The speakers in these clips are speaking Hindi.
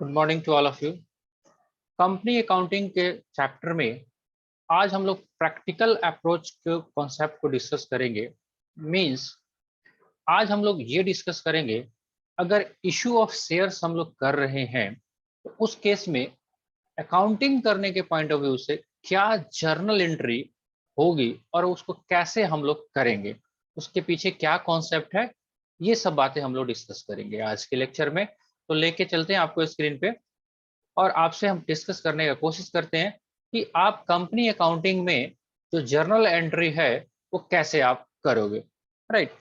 Good morning to all of you. Company accounting के चैप्टर में आज हम लोग प्रैक्टिकल अप्रोच के कॉन्सेप्ट को डिस्कस करेंगे। मींस आज हम लोग ये डिस्कस करेंगे, अगर इशू ऑफ शेयर्स हम लोग कर रहे हैं तो उस केस में अकाउंटिंग करने के पॉइंट ऑफ व्यू से क्या जर्नल एंट्री होगी और उसको कैसे हम लोग करेंगे, उसके पीछे क्या कॉन्सेप्ट है, ये सब बातें हम लोग डिस्कस करेंगे आज के लेक्चर में। तो लेके चलते हैं आपको स्क्रीन पे और आपसे हम डिस्कस करने का कोशिश करते हैं कि आप कंपनी अकाउंटिंग में जो जर्नल एंट्री है वो कैसे आप करोगे। राइट,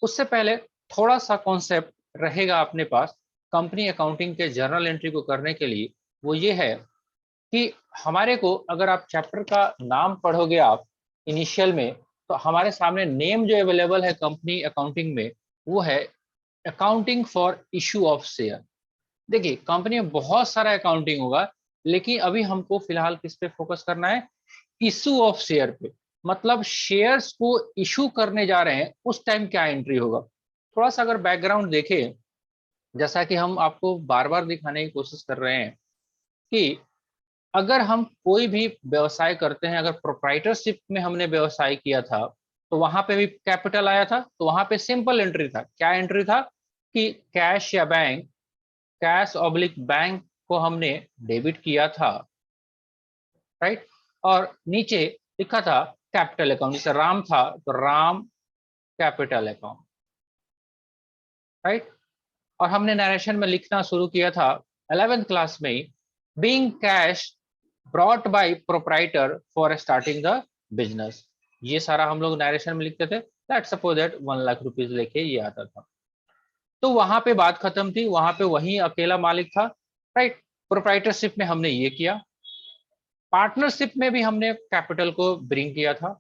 उससे पहले थोड़ा सा कॉन्सेप्ट रहेगा अपने पास कंपनी अकाउंटिंग के जर्नल एंट्री को करने के लिए। वो ये है कि हमारे को, अगर आप चैप्टर का नाम पढ़ोगे आप इनिशियल में, तो हमारे सामने नेम जो अवेलेबल है कंपनी अकाउंटिंग में वो है accounting for issue of share. देखिए, कंपनी में बहुत सारा अकाउंटिंग होगा, लेकिन अभी हमको फिलहाल किस पे फोकस करना है? इशू ऑफ शेयर पे। मतलब शेयर्स को इशू करने जा रहे हैं उस टाइम क्या एंट्री होगा। थोड़ा सा अगर बैकग्राउंड देखें, जैसा कि हम आपको बार बार दिखाने की कोशिश कर रहे हैं कि अगर हम कोई भी व्यवसाय करते हैं, अगर प्रोप्राइटरशिप में हमने व्यवसाय किया था तो वहां पे भी कैपिटल आया था, तो वहां पे सिंपल एंट्री था। क्या एंट्री था कि कैश या बैंक, कैश ऑब्लिक बैंक को हमने डेबिट किया था। राइट, और नीचे लिखा था कैपिटल अकाउंट, जैसे राम था तो राम कैपिटल अकाउंट। राइट, और हमने नरेशन में लिखना शुरू किया था 11th क्लास में ही, being cash brought by proprietor for starting the business. ये सारा हम लोग नरेशन में लिखते थे। Let's suppose that 1 lakh rupees लेके ये आता था, तो वहां पे बात खत्म थी, वहां पे वही अकेला मालिक था। राइट, प्रोप्राइटरशिप में हमने ये किया, पार्टनरशिप में भी हमने कैपिटल को ब्रिंग किया था।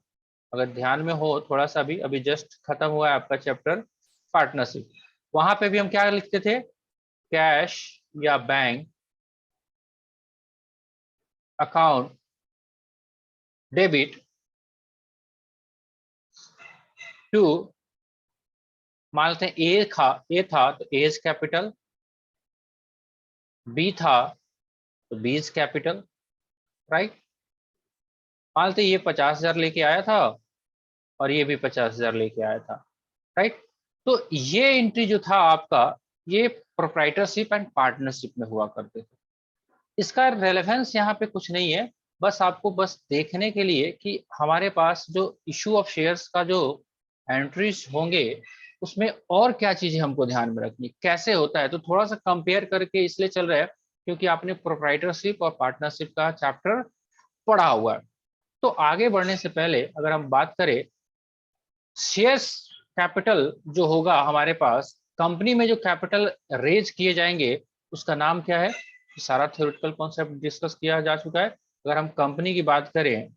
अगर ध्यान में हो थोड़ा सा भी, अभी जस्ट खत्म हुआ है आपका चैप्टर पार्टनरशिप, वहां पे भी हम क्या लिखते थे? कैश या बैंक अकाउंट डेबिट टू, मान लेते हैं ए था तो एज कैपिटल, बी था तो बीज कैपिटल। राइट, मान लेते ये 50,000 लेके आया था और ये भी 50,000 लेके आया था। राइट, तो ये एंट्री जो था आपका, ये प्रोप्राइटरशिप एंड पार्टनरशिप में हुआ करते थे। इसका रेलेवेंस यहाँ पे कुछ नहीं है, बस आपको बस देखने के लिए कि हमारे पास जो इशू ऑफ शेयर्स का जो एंट्रीज होंगे उसमें और क्या चीजें हमको ध्यान में रखनी, कैसे होता है। तो थोड़ा सा कंपेयर करके इसलिए चल रहा है क्योंकि आपने प्रोप्राइटरशिप और पार्टनरशिप का चैप्टर पढ़ा हुआ है। तो आगे बढ़ने से पहले अगर हम बात करें, शेयर्स कैपिटल जो होगा हमारे पास कंपनी में, जो कैपिटल रेज किए जाएंगे उसका नाम क्या है? सारा थ्योरेटिकल कॉन्सेप्ट डिस्कस किया जा चुका है। अगर हम कंपनी की बात करें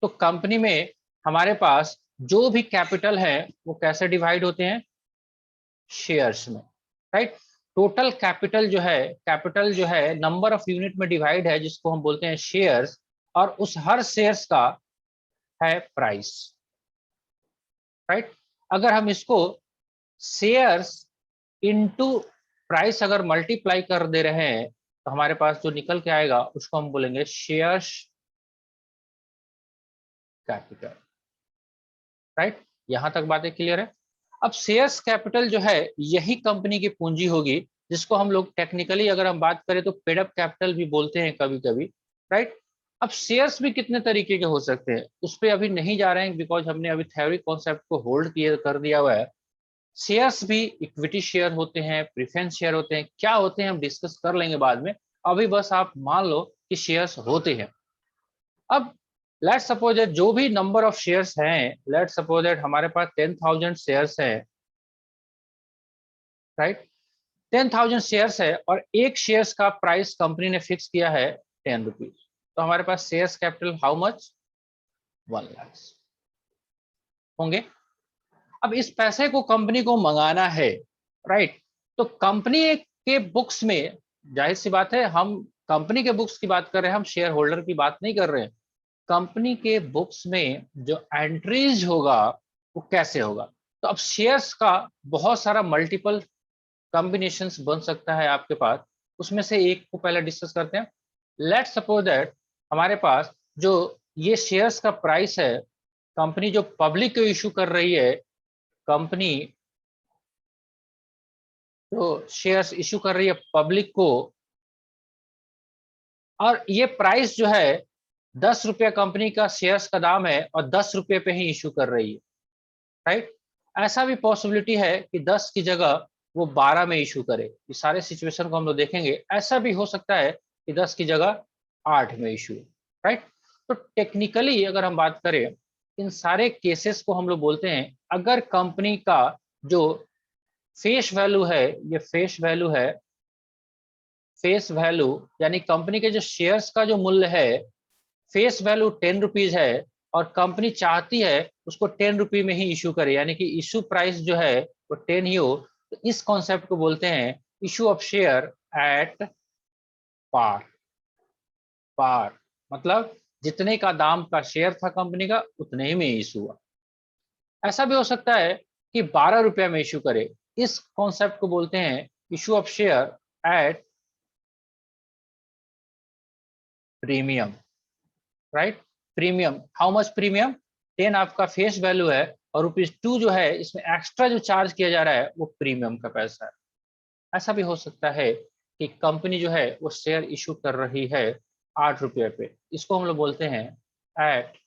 तो कंपनी में हमारे पास जो भी कैपिटल है वो कैसे डिवाइड होते हैं? शेयर्स में। राइट, टोटल कैपिटल जो है, कैपिटल जो है नंबर ऑफ यूनिट में डिवाइड है, जिसको हम बोलते हैं शेयर्स, और उस हर शेयर्स का है प्राइस। राइट, अगर हम इसको शेयर्स इनटू प्राइस अगर मल्टीप्लाई कर दे रहे हैं तो हमारे पास जो निकल के आएगा उसको हम बोलेंगे शेयर्स कैपिटल। राइट, यहां तक बातें क्लियर है? अब शेयर्स कैपिटल जो है यही कंपनी की पूंजी होगी, जिसको हम लोग टेक्निकली अगर हम बात करें तो पेड अप कैपिटल भी बोलते हैं कभी कभी। राइट, अब शेयर्स भी कितने तरीके के हो सकते हैं उस पर अभी नहीं जा रहे हैं, बिकॉज हमने अभी थ्योरी कॉन्सेप्ट को होल्ड किए कर दिया हुआ है। शेयर्स भी इक्विटी शेयर होते हैं, प्रेफरेंस शेयर होते हैं, क्या होते हैं हम डिस्कस कर लेंगे बाद में। अभी बस आप मान लो कि शेयर्स होते हैं। अब लेट्स सपोज दैट जो भी नंबर ऑफ शेयर्स हैं, लेट्स सपोज दैट हमारे पास 10,000 शेयर्स हैं। राइट, 10,000 शेयर्स है और एक शेयर्स का प्राइस कंपनी ने फिक्स किया है 10 रुपीज, तो हमारे पास shares capital how much? 1 lakh होंगे। अब इस पैसे को कंपनी को मंगाना है। राइट, तो कंपनी के बुक्स में, जाहिर सी बात है हम कंपनी के बुक्स की बात कर रहे हैं, हम शेयर होल्डर की बात नहीं कर रहे हैं। कंपनी के बुक्स में जो एंट्रीज होगा वो कैसे होगा? तो अब शेयर्स का बहुत सारा मल्टीपल कॉम्बिनेशंस बन सकता है आपके पास, उसमें से एक को पहले डिस्कस करते हैं। लेट्स सपोज दैट हमारे पास जो ये शेयर्स का प्राइस है, कंपनी जो पब्लिक को इशू कर रही है, कंपनी जो शेयर्स इशू कर रही है पब्लिक को, और ये प्राइस जो है 10 रुपये कंपनी का शेयर्स का दाम है और 10 रुपये पे ही इशू कर रही है, राइट। ऐसा भी पॉसिबिलिटी है कि 10 की जगह वो 12 में इशू करे। ये सारे सिचुएशन को हम लोग देखेंगे। ऐसा भी हो सकता है कि 10 की जगह 8 में इशू, राइट। तो टेक्निकली अगर हम बात करें, इन सारे केसेस को हम लोग बोलते हैं, अगर कंपनी का जो फेस वैल्यू है, ये फेस वैल्यू यानी कंपनी के जो शेयर्स का जो मूल्य है, फेस वैल्यू 10 रुपीज है और कंपनी चाहती है उसको 10 रुपये में ही इशू करे, यानी कि इशू प्राइस जो है वो 10 ही हो, तो इस कॉन्सेप्ट को बोलते हैं issue of share at par. Par मतलब जितने का दाम का शेयर था कंपनी का, उतने ही में इशू हुआ। ऐसा भी हो सकता है कि 12 रुपया में इशू करे। इस कॉन्सेप्ट को बोलते हैं issue of share at premium, right. Premium, how much premium? 10 आपका फेस वैल्यू है और ₹2 जो है इसमें एक्स्ट्रा जो चार्ज किया जा रहा है वो प्रीमियम का पैसा है। ऐसा भी हो सकता है कि कंपनी जो है वो शेयर इशू कर रही है 8 रुपये पे, इसको हम लोग बोलते हैं एट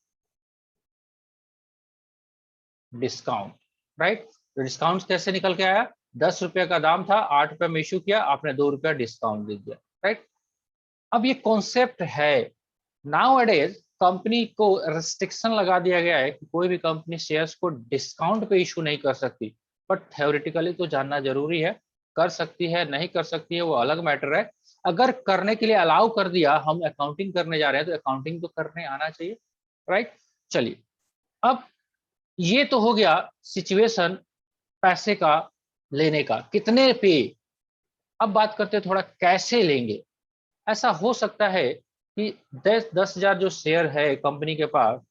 डिस्काउंट, राइट। तो डिस्काउंट कैसे निकल के आया? 10 रुपये का दाम था, 8 रुपये में इशू किया, आपने 2 रुपया डिस्काउंट दे दिया, राइट। अब ये कॉन्सेप्ट है, नाउ एडेज कंपनी को रेस्ट्रिक्शन लगा दिया गया है कि कोई भी कंपनी शेयर्स को डिस्काउंट पे इशू नहीं कर सकती, बट थ्योरेटिकली तो जानना जरूरी है, कर सकती है नहीं कर सकती है वो अलग मैटर है। अगर करने के लिए अलाउ कर दिया, हम अकाउंटिंग करने जा रहे हैं तो अकाउंटिंग तो करने आना चाहिए, राइट। चलिए, अब ये तो हो गया सिचुएशन पैसे का लेने का, कितने पे। अब बात करते हैं थोड़ा कैसे लेंगे। ऐसा हो सकता है कि 10,000 जो शेयर है कंपनी के पास,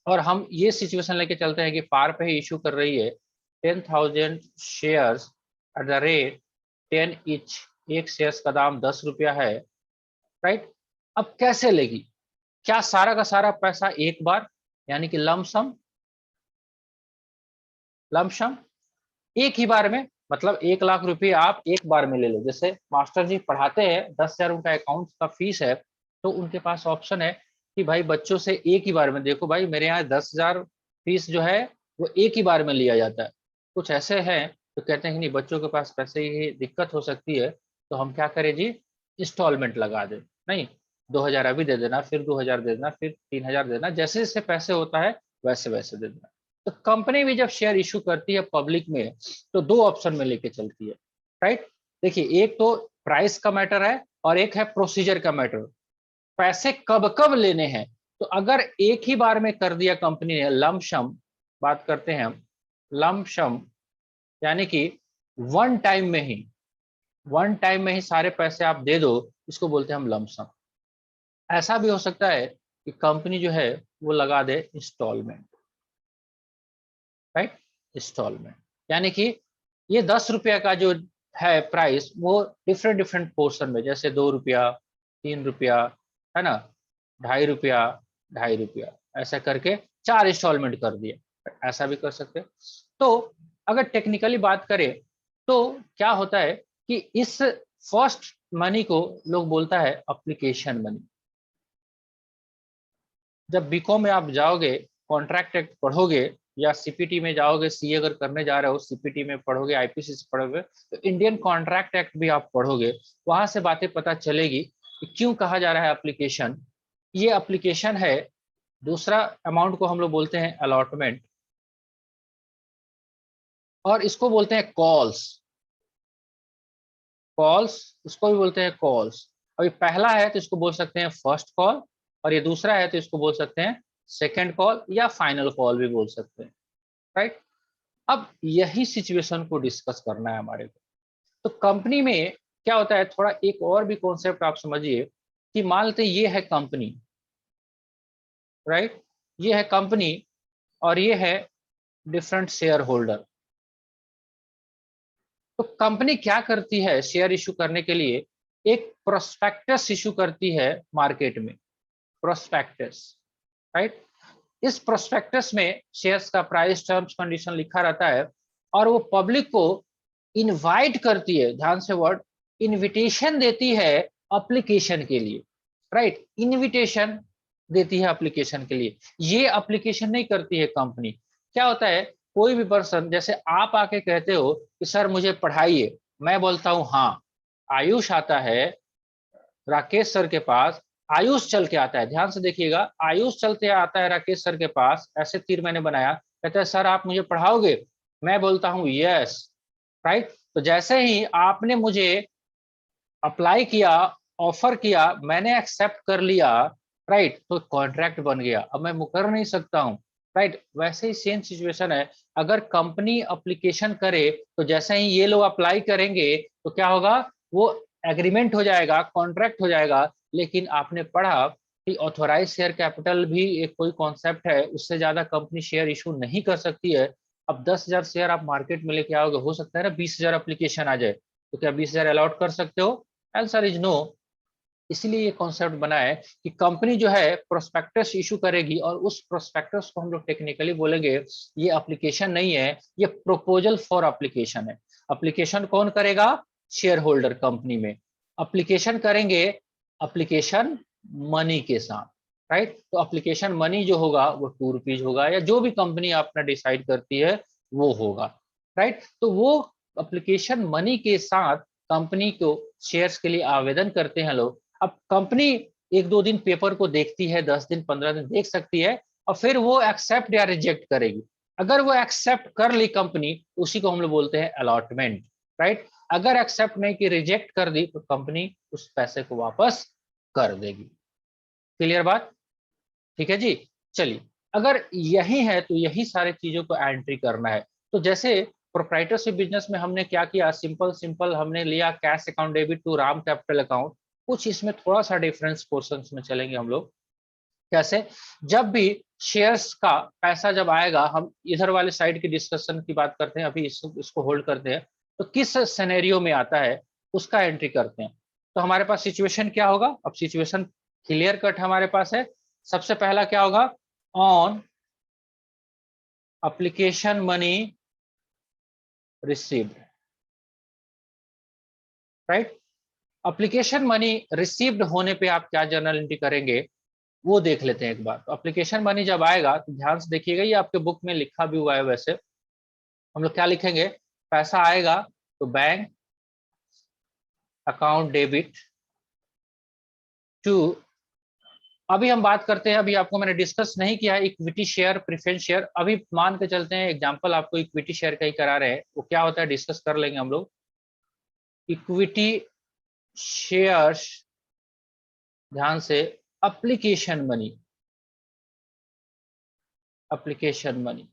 और हम ये सिचुएशन लेके चलते हैं कि पार पे ही इशू कर रही है 10,000 shares at the rate 10 each, एक शेयर्स का दाम 10 रुपया है, राइट। अब कैसे लेगी? क्या सारा का सारा पैसा एक बार, यानी कि लमसम, लमसम एक ही बार में, मतलब 1 लाख रुपए आप एक बार में ले लो। जैसे मास्टर जी पढ़ाते हैं, 10,000 उनका अकाउंट का फीस है, तो उनके पास ऑप्शन है कि भाई बच्चों से एक ही बार में, देखो भाई मेरे यहाँ 10,000 फीस जो है वो एक ही बार में लिया जाता है। कुछ ऐसे हैं तो कहते हैं कि नहीं, बच्चों के पास पैसे की दिक्कत हो सकती है, तो हम क्या करें जी, इंस्टॉलमेंट लगा दें। नहीं, 2,000 अभी दे देना, फिर 2,000 दे देना, फिर 3,000 देना, जैसे जैसे पैसे होता है वैसे वैसे दे देना। तो कंपनी भी जब शेयर इशू करती है पब्लिक में, तो दो ऑप्शन में लेके चलती है, राइट। देखिए, एक तो प्राइस का मैटर है और एक है प्रोसीजर का मैटर, पैसे कब कब लेने हैं। तो अगर एक ही बार में कर दिया कंपनी ने, लमसम बात करते हैं हम, लमसम यानी कि वन टाइम में ही, वन टाइम में ही सारे पैसे आप दे दो, इसको बोलते हैं हम लमसम। ऐसा भी हो सकता है कि कंपनी जो है वो लगा दे इंस्टॉलमेंट, राइट। इंस्टॉलमेंट यानी कि ये 10 रुपया का जो है प्राइस, वो डिफरेंट डिफरेंट पोर्शन में, जैसे 2 रुपया, 3 रुपया, है ना, 2.5 रुपया, 2.5 रुपया, ऐसा करके 4 इंस्टॉलमेंट कर दिए। ऐसा भी कर सकते हैं। तो अगर टेक्निकली बात करें तो क्या होता है कि इस फर्स्ट मनी को लोग बोलता है अप्लीकेशन मनी। जब बीकॉम में आप जाओगे, कॉन्ट्रैक्ट एक्ट पढ़ोगे, या सीपीटी में जाओगे, सीए अगर करने जा रहे हो, सीपीटी में पढ़ोगे, आईपीसी से पढ़ोगे, तो इंडियन कॉन्ट्रैक्ट एक्ट भी आप पढ़ोगे। वहां से बातें पता चलेगी कि क्यों कहा जा रहा है एप्लीकेशन। ये एप्लीकेशन है। दूसरा अमाउंट को हम लोग बोलते हैं अलॉटमेंट, और इसको बोलते हैं कॉल्स। कॉल्स, इसको भी बोलते हैं कॉल्स। अभी पहला है तो इसको बोल सकते हैं फर्स्ट कॉल, और ये दूसरा है तो इसको बोल सकते हैं सेकेंड कॉल, या फाइनल कॉल भी बोल सकते हैं, राइट। अब यही सिचुएशन को डिस्कस करना है हमारे को। तो कंपनी में क्या होता है, थोड़ा एक और भी कॉन्सेप्ट आप समझिए कि मान लेते ये है कंपनी, राइट, ये है कंपनी, और ये है डिफरेंट शेयर होल्डर। तो कंपनी क्या करती है शेयर इशू करने के लिए, एक प्रोस्पेक्टस इशू करती है मार्केट में, प्रोस्पेक्टस, राइट। इस प्रोस्पेक्टस में शेयर्स का प्राइस, टर्म्स, कंडीशन लिखा रहता है और वो पब्लिक को इनवाइट करती है, ध्यान से वर्ड, इनविटेशन देती है एप्लीकेशन के लिए, राइट। इनविटेशन देती है एप्लीकेशन के लिए, ये एप्लीकेशन नहीं करती है कंपनी। क्या होता है, कोई भी पर्सन, जैसे आप आके कहते हो कि सर मुझे पढ़ाइए, मैं बोलता हूं हाँ, आयुष आता है राकेश सर के पास, आयुष चल के आता है, ध्यान से देखिएगा, आयुष चलते आता है राकेश सर के पास, ऐसे तीर मैंने बनाया, कहता है सर आप मुझे पढ़ाओगे, मैं बोलता हूं यस, राइट। तो जैसे ही आपने मुझे अप्लाई किया, ऑफर किया, मैंने एक्सेप्ट कर लिया, राइट, तो कॉन्ट्रैक्ट बन गया, अब मैं मुकर नहीं सकता हूं, राइट। वैसे ही सेम सिचुएशन है, अगर कंपनी एप्लीकेशन करे तो जैसे ही ये लोग अप्लाई करेंगे तो क्या होगा, वो एग्रीमेंट हो जाएगा, कॉन्ट्रैक्ट हो जाएगा। लेकिन आपने पढ़ा कि ऑथोराइज शेयर कैपिटल भी एक कोई कॉन्सेप्ट है, उससे ज्यादा कंपनी शेयर इशू नहीं कर सकती है। अब 10,000 शेयर आप मार्केट में लेके आओगे, हो सकता है ना 20,000 एप्लीकेशन आ जाए, तो क्या 20,000 अलाउट कर सकते हो? Answer is no. इसलिए ये कॉन्सेप्ट बना है कि कंपनी जो है प्रोस्पेक्टस इशू करेगी, और उस प्रोस्पेक्टस को हम लोग टेक्निकली बोलेंगे, ये एप्लीकेशन नहीं है, ये प्रपोजल फॉर एप्लीकेशन है। एप्लीकेशन कौन करेगा? शेयर होल्डर कंपनी में एप्लीकेशन करेंगे, एप्लीकेशन मनी के साथ, राइट। तो एप्लीकेशन मनी जो होगा वो ₹2 होगा, या जो भी कंपनी अपना डिसाइड करती है वो होगा, राइट। तो वो एप्लीकेशन मनी के साथ कंपनी को शेयर्स के लिए आवेदन करते हैं लोग। अब कंपनी 1-2 दिन पेपर को देखती है, 10 दिन 15 दिन देख सकती है, और फिर वो एक्सेप्ट या रिजेक्ट करेगी। अगर वो एक्सेप्ट कर ली कंपनी, उसी को हम लोग बोलते हैं अलॉटमेंट, राइट। अगर एक्सेप्ट नहीं की, रिजेक्ट कर दी, तो कंपनी उस पैसे को वापस कर देगी। क्लियर बात? ठीक है जी। चलिए, अगर यही है तो यही सारी चीजों को एंट्री करना है। तो जैसे प्रोप्राइटरशिप बिजनेस में हमने क्या किया, सिंपल सिंपल हमने लिया cash account debit to Ram capital account. कुछ इसमें थोड़ा सा डिफरेंस पोर्शंस में चलेंगे हम लोग। कैसे? जब भी शेयर्स का पैसा जब आएगा, हम इधर वाले साइड की डिस्कशन की बात करते हैं, अभी इसको होल्ड करते हैं। तो किस सिनेरियो में आता है उसका एंट्री करते हैं। तो हमारे पास सिचुएशन क्या होगा, अब सिचुएशन क्लियर कट हमारे पास है। सबसे पहला क्या होगा, on application money received, right. Application money received होने पे आप क्या जर्नल एंट्री करेंगे, वो देख लेते हैं एक बार। तो एप्लीकेशन मनी जब आएगा तो ध्यान से देखिएगा, ये आपके बुक में लिखा भी हुआ है। वैसे हम लोग क्या लिखेंगे, पैसा आएगा तो बैंक अकाउंट डेबिट टू, अभी हम बात करते हैं, अभी आपको मैंने डिस्कस नहीं किया है इक्विटी शेयर, प्रेफरेंस शेयर। अभी मान के चलते हैं एग्जांपल आपको इक्विटी शेयर का ही करा रहे हैं, वो क्या होता है डिस्कस कर लेंगे हम लोग। इक्विटी शेयर्स, ध्यान से, application money, application money,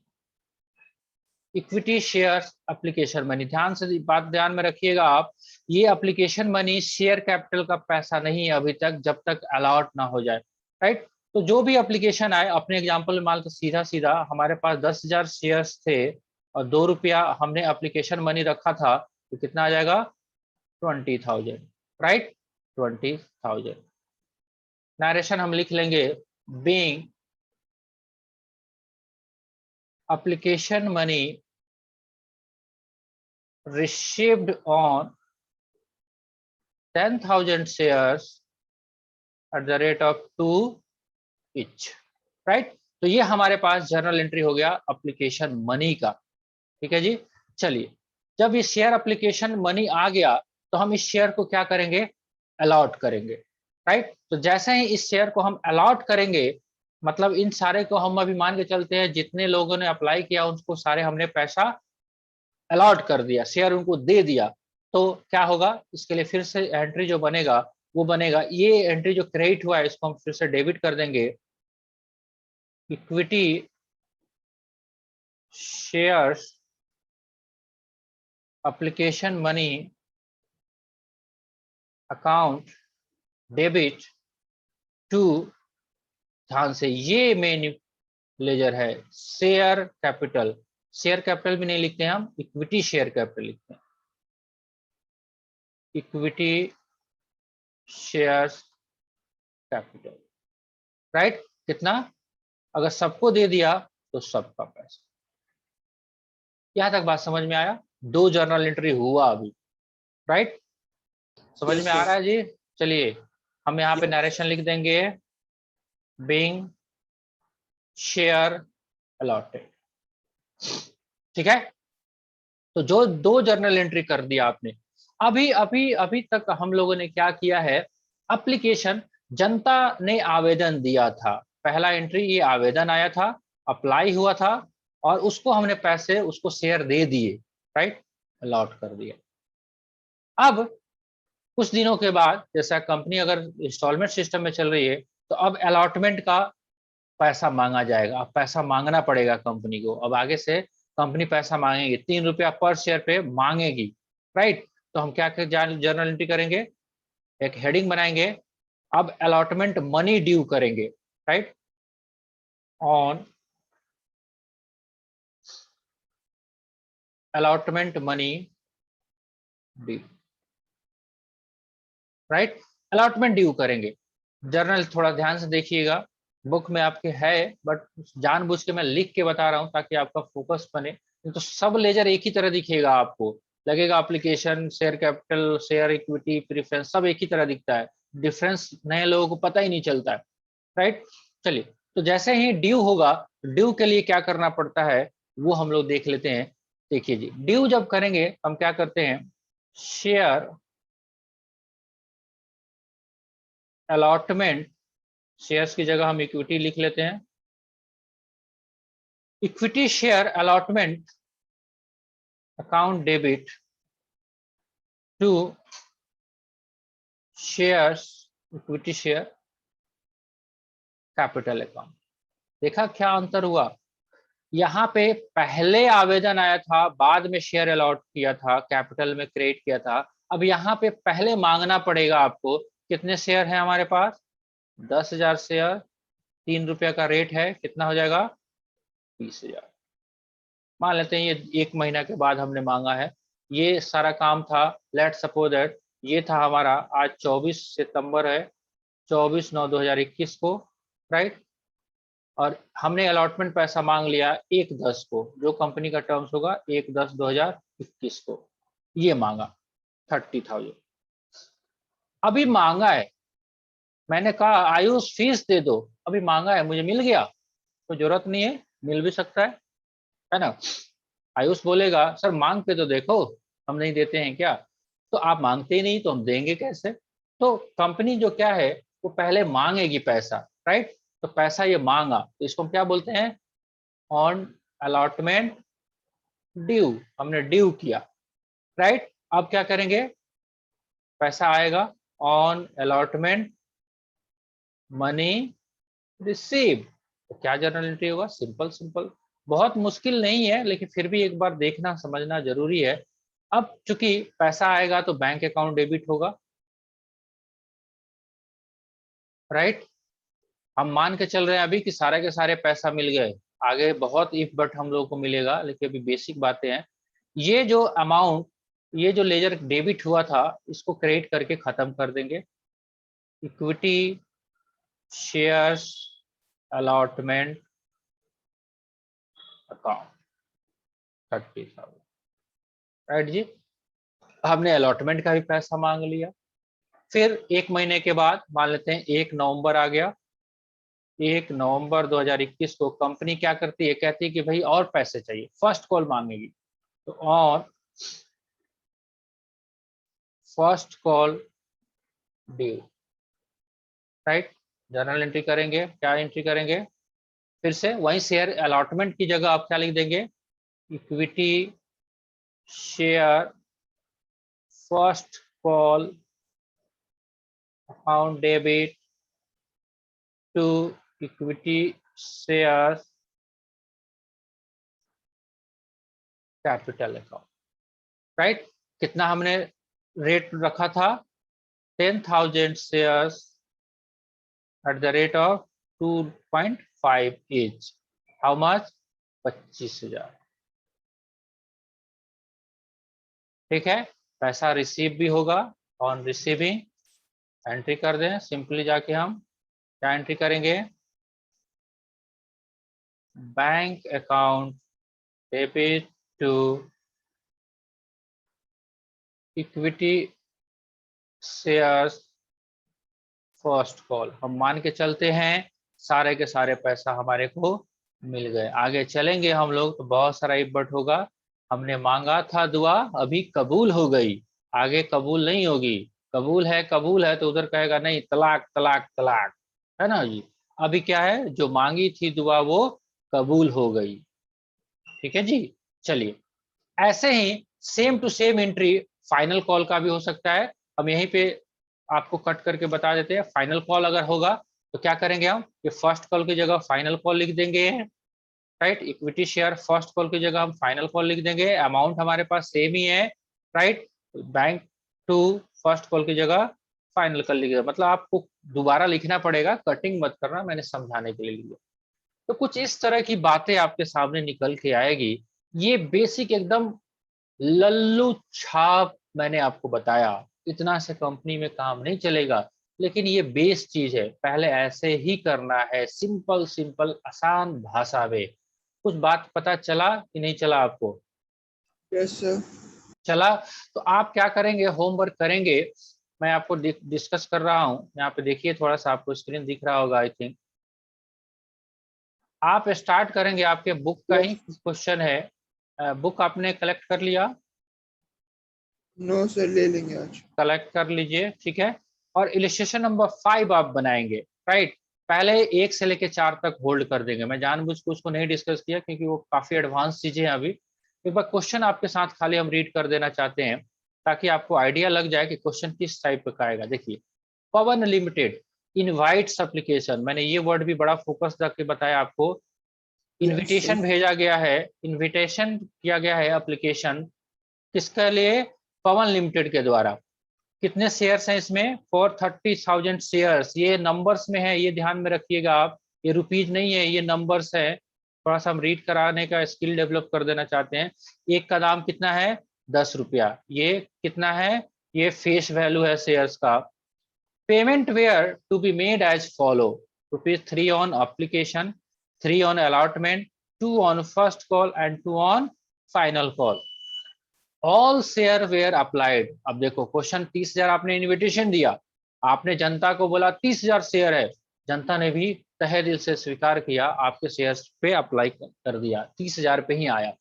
equity share application money, ध्यान से बात ध्यान में रखिएगा आप। ये एप्लीकेशन मनी शेयर कैपिटल का पैसा नहीं है अभी तक, जब तक अलॉट ना हो जाए, राइट। तो जो भी एप्लीकेशन आए, अपने एग्जांपल में मान, तो सीधा सीधा हमारे पास 10,000 शेयर्स थे और ₹2 हमने एप्लीकेशन मनी रखा था, तो कितना आ जाएगा, 20,000, राइट, 20,000। नरेशन हम लिख लेंगे, being application money received on 10,000 shares at the rate of 2 each, right. तो ये हमारे पास जर्नल एंट्री हो गया एप्लीकेशन मनी का। ठीक है जी। चलिए, जब ये शेयर एप्लीकेशन मनी आ गया तो हम इस शेयर को क्या करेंगे, अलॉट करेंगे, राइट। तो जैसे ही इस शेयर को हम अलॉट करेंगे, मतलब इन सारे को हम अभी मान के चलते हैं, जितने लोगों ने अप्लाई किया उनको सारे हमने पैसा अलॉट कर दिया, शेयर उनको दे दिया। तो क्या होगा, इसके लिए फिर से एंट्री जो बनेगा वो बनेगा, ये एंट्री जो क्रेडिट हुआ है इसको हम फिर से डेबिट कर देंगे, equity shares application money account debit to, ध्यान से, ये मेन लेजर है, शेयर कैपिटल। शेयर कैपिटल भी नहीं लिखते हैं हम, इक्विटी शेयर कैपिटल लिखते हैं। Equity shares capital, right. कितना? अगर सबको दे दिया तो सबका पैसा। यहां तक बात समझ में आया? दो जर्नल एंट्री हुआ अभी, राइट। समझ में आ रहा है जी? चलिए हम यहाँ पे नरेशन लिख देंगे, बीइंग शेयर अलॉटेड, ठीक है। तो जो दो जर्नल एंट्री कर दिया आपने, अभी अभी अभी तक हम लोगों ने क्या किया है, एप्लीकेशन जनता ने आवेदन दिया था, पहला एंट्री ये आवेदन आया था, अप्लाई हुआ था और उसको हमने पैसे उसको शेयर दे दिए, राइट, अलॉट कर दिया। अब कुछ दिनों के बाद जैसा कंपनी अगर इंस्टॉलमेंट सिस्टम में चल रही है तो अब अलॉटमेंट का पैसा मांगा जाएगा, अब पैसा मांगना पड़ेगा कंपनी को। अब आगे से कंपनी पैसा मांगेगी, 3 रुपया पर शेयर पे मांगेगी, राइट। तो हम क्या जर्नल एंट्री करेंगे, एक हेडिंग बनाएंगे, अब अलॉटमेंट मनी ड्यू करेंगे, right, on allotment money due, right, allotment due करेंगे। जर्नल थोड़ा ध्यान से देखिएगा, बुक में आपके है बट जानबूझ के मैं लिख के बता रहा हूं ताकि आपका फोकस बने। तो सब लेजर एक ही तरह दिखेगा, आपको लगेगा application, share capital, share equity, preference सब एक ही तरह दिखता है, डिफरेंस नए लोगों को पता ही नहीं चलता है, राइट। चलिए, तो जैसे ही ड्यू होगा, ड्यू के लिए क्या करना पड़ता है वो हम लोग देख लेते हैं। देखिए जी, ड्यू जब करेंगे हम क्या करते हैं, शेयर अलॉटमेंट, शेयर्स की जगह हम इक्विटी लिख लेते हैं, equity share allotment account debit to shares equity share capital account. देखा क्या अंतर हुआ? यहाँ पे पहले आवेदन आया था, बाद में शेयर अलॉट किया था, कैपिटल में क्रिएट किया था। अब यहाँ पे पहले मांगना पड़ेगा आपको, कितने शेयर है हमारे पास, 10,000 शेयर, 3 रुपया का रेट है, कितना हो जाएगा, 20,000। मान लेते हैं ये 1 महीना के बाद हमने मांगा है, ये सारा काम था। लेट सपोज दैट ये था हमारा, आज 24 सितंबर है, 24/9/2021 को, राइट। और हमने अलॉटमेंट पैसा मांग लिया 1/10 को, जो कंपनी का टर्म्स होगा 1/10/2021 को, ये मांगा 30,000। अभी मांगा है, मैंने कहा आयुष फीस दे दो, अभी मांगा है, मुझे मिल गया, कोई जरूरत नहीं है, मिल भी सकता है ना। आयुष बोलेगा सर मांग के तो देखो, हम नहीं देते हैं क्या? तो आप मांगते ही नहीं तो हम देंगे कैसे? तो कंपनी जो क्या है, वो पहले मांगेगी पैसा, राइट। तो पैसा ये मांगा तो इसको हम क्या बोलते हैं, ऑन अलॉटमेंट ड्यू, हमने ड्यू किया, राइट। अब क्या करेंगे, पैसा आएगा ऑन अलॉटमेंट मनी रिसीव। तो क्या जर्नल एंट्री होगा, सिंपल सिंपल, बहुत मुश्किल नहीं है, लेकिन फिर भी एक बार देखना समझना जरूरी है। अब चूंकि पैसा आएगा तो बैंक अकाउंट डेबिट होगा, राइट। हम मान के चल रहे हैं अभी कि सारे के सारे पैसा मिल गए, आगे बहुत इफ बट हम लोगों को मिलेगा, लेकिन अभी बेसिक बातें हैं। ये जो अमाउंट, ये जो लेजर डेबिट हुआ था, इसको क्रेडिट करके खत्म कर देंगे, equity shares allotment account 30,000, right जी। हमने अलॉटमेंट का भी पैसा मांग लिया। फिर 1 महीने के बाद मान लेते हैं 1 नवंबर आ गया, 1 नवंबर 2021 को कंपनी क्या करती है, कहती है कि भाई और पैसे चाहिए, फर्स्ट कॉल मांगेगी। तो on first call due, right, journal entry करेंगे, क्या एंट्री करेंगे, फिर से वही शेयर अलॉटमेंट की जगह आप क्या लिख देंगे, equity share first call account debit to equity share capital account, right. कितना हमने रेट रखा था, 10,000 shares at the rate of 2.5 each, how much, 25,000, ठीक है। पैसा रिसीव भी होगा, ऑन रिसीविंग एंट्री कर दें। सिंपली जाके हम क्या एंट्री करेंगे, bank account debit to equity shares first call. हम मान के चलते हैं सारे के सारे पैसा हमारे को मिल गए। आगे चलेंगे हम लोग तो बहुत सारा इब्बट होगा। हमने मांगा था दुआ, अभी कबूल हो गई, आगे कबूल नहीं होगी। कबूल है तो उधर कहेगा नहीं, तलाक तलाक तलाक, है ना जी। अभी क्या है, जो मांगी थी दुआ वो कबूल हो गई। ठीक है जी। चलिए, ऐसे ही same to same entry final call का भी हो सकता है। हम यहीं पे आपको कट करके बता देते हैं। फाइनल कॉल अगर होगा तो क्या करेंगे हम, ये फर्स्ट कॉल की जगह फाइनल कॉल लिख देंगे, right. Equity share first call की जगह हम फाइनल कॉल लिख देंगे, अमाउंट हमारे पास सेम ही है, right. Bank to first call की जगह फाइनल कॉल लिख देंगे। मतलब आपको दोबारा लिखना पड़ेगा, कटिंग मत करना, मैंने समझाने के लिए लिया। तो कुछ इस तरह की बातें आपके सामने निकल के आएगी। ये बेसिक एकदम लल्लू छाप मैंने आपको बताया। इतना से कंपनी में काम नहीं चलेगा, लेकिन ये बेस चीज है, पहले ऐसे ही करना है, सिंपल सिंपल आसान भाषा में। कुछ बात पता चला कि नहीं चला आपको? Yes sir. चला। तो आप क्या करेंगे, होमवर्क करेंगे। मैं आपको डिस्कस कर रहा हूँ यहाँ पे, देखिए थोड़ा सा आपको स्क्रीन दिख रहा होगा आई थिंक। आप स्टार्ट करेंगे, आपके बुक का ही क्वेश्चन है। बुक आपने कलेक्ट कर लिया? नो सर, ले लेंगे आज। कलेक्ट कर लीजिए, ठीक है। और इलिस्ट्रेशन नंबर 5 आप बनाएंगे, राइट। पहले 1 से लेके 4 तक होल्ड कर देंगे। मैं जानबूझ के उसको नहीं डिस्कस किया क्योंकि वो काफी एडवांस चीजें हैं अभी। एक बार क्वेश्चन आपके साथ खाली हम रीड कर देना चाहते हैं ताकि आपको आइडिया लग जाए कि क्वेश्चन किस टाइप का आएगा। देखिए, पवन लिमिटेड इनवाइट्स एप्लीकेशन, मैंने ये वर्ड भी बड़ा फोकस करके बताया आपको। Yes sir. इनविटेशन भेजा गया है, इनविटेशन किया गया है एप्लीकेशन, किसके लिए? पवन लिमिटेड के द्वारा। कितने शेयर्स हैं इसमें? 430,000 शेयर्स। ये नंबर्स में है, ये ध्यान में रखिएगा आप, ये रुपीज नहीं है, ये नंबर्स है। थोड़ा सा हम रीड कराने का स्किल डेवलप कर देना चाहते हैं। एक का दाम कितना है? 10 रुपया। ये कितना है? ये फेस वैल्यू है शेयर्स का। Payment were to be made as follow, ₹3 on application, 3 on allotment, 2 on first call and 2 on final call. All share were applied. अब देखो क्वेश्चन, 30,000 आपने इन्विटेशन दिया, आपने जनता को बोला 30,000 शेयर है, जनता ने भी तहे दिल से स्वीकार किया, आपके शेयर्स पे अप्लाई कर दिया, 30,000 पे ही आया।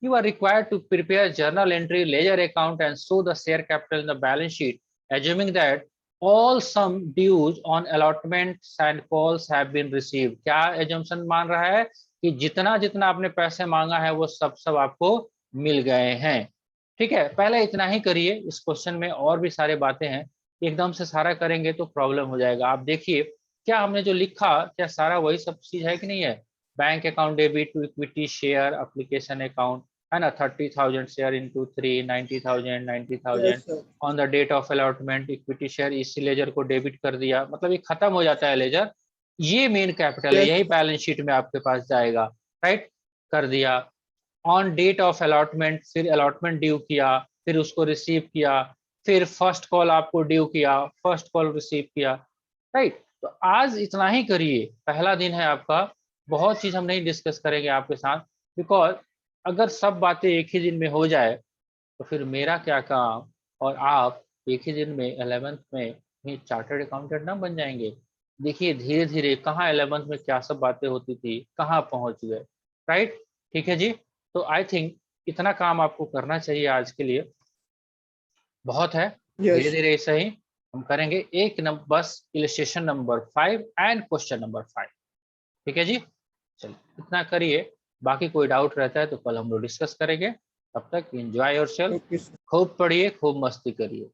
You are required to prepare journal entry, ledger account and show the share capital in the balance sheet, assuming that all sum dues on allotments and calls have been received। क्या assumption मान रहा है कि जितना जितना आपने पैसे मांगा है वो सब सब आपको मिल गए हैं। ठीक है, पहले इतना ही करिए। इस क्वेश्चन में और भी सारे बातें हैं, एकदम से सारा करेंगे तो प्रॉब्लम हो जाएगा। आप देखिए क्या हमने जो लिखा, क्या सारा वही सब चीज है कि नहीं है? Bank account debit to equity share application account, है ना। 30,000 share into 3, 90,000, 90,000 yes sir. On the date of allotment equity share, इसी लेजर को डेबिट कर दिया, मतलब ये खत्म हो जाता है लेजर। ये मेन कैपिटल है, यस यही बैलेंस शीट में आपके पास जाएगा, राइट। कर दिया। ऑन डेट ऑफ अलॉटमेंट, फिर अलॉटमेंट ड्यू किया, फिर उसको रिसीव किया, फिर फर्स्ट कॉल आपको ड्यू किया, फर्स्ट कॉल रिसीव किया, राइट। तो आज इतना ही करिए, पहला दिन है आपका। बहुत चीज हम नहीं डिस्कस करेंगे आपके साथ, बिकॉज अगर सब बातें एक ही दिन में हो जाए तो फिर मेरा क्या काम, और आप एक ही दिन में 11th में ही चार्टर्ड अकाउंटेंट ना बन जाएंगे। देखिए धीरे धीरे कहाँ 11th में क्या सब बातें होती थी, कहाँ पहुंच गए, राइट। ठीक है जी। तो आई थिंक इतना काम आपको करना चाहिए आज के लिए, बहुत है। धीरे यस। धीरे ऐसा ही हम करेंगे। एक नंबर बस, illustration number 5 and question number 5। ठीक है जी। चलिए इतना करिए, बाकी कोई डाउट रहता है तो कल हम लोग डिस्कस करेंगे। तब तक एंजॉय योरसेल्फ, ओके सर। खूब पढ़िए, खूब मस्ती करिए।